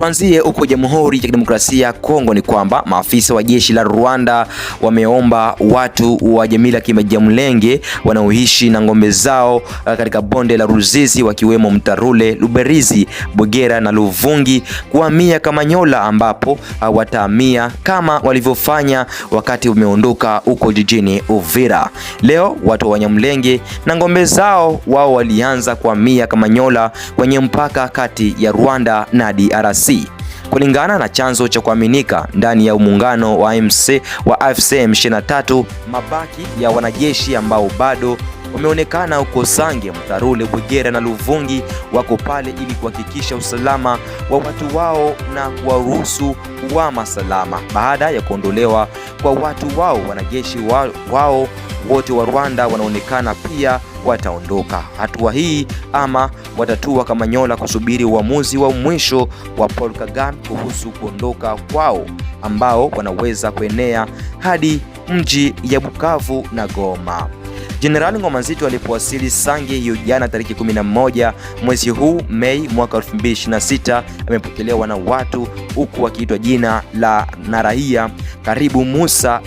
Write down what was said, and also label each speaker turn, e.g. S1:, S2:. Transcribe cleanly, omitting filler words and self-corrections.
S1: Tuanzie huko Jamhuri ya Kidemokrasia ya Kongo ni kwamba maafisa wa jeshi la Rwanda wameomba watu wa jamii la Kimajamulenge wanaoishi na ng'ombe zao katika bonde la Ruzizi wakiwemo Mtarule, Luberizi, Bugera na Luvungi kuhamia Kamanyola ambapo watahamia kama walivyofanya wakati umeondoka huko jijini Uvira. Leo watu wa Wanyamulenge na ng'ombe zao wao walianza kuhamia Kamanyola kwenye mpaka kati ya Rwanda na DRC. Kulingana na chanzo cha kuaminika ndani ya muungano wa AFC M23, mabaki ya wanajeshi ambao bado wameonekana huko Sange, Mtarule, Bugera na Luvungi wako pale ili kuhakikisha usalama wa watu wao na kuwaruhusu kuhama salama. Baada ya kuondolewa kwa watu wao, wanajeshi wao wote wa Rwanda wanaonekana pia wataondoka. Hatua hii ama watatua Kamanyola kusubiri uamuzi wa mwisho wa Paul Kagame kuhusu kuondoka kwao ambao wanaweza kuenea hadi mji ya Bukavu na Goma. Jenerali Ngoma Nzito alipowasili Sange hiyo jana tarehe 11 mwezi huu Mei mwaka 2026 amepokelewa na watu huku akiitwa jina la raia Karibu Musa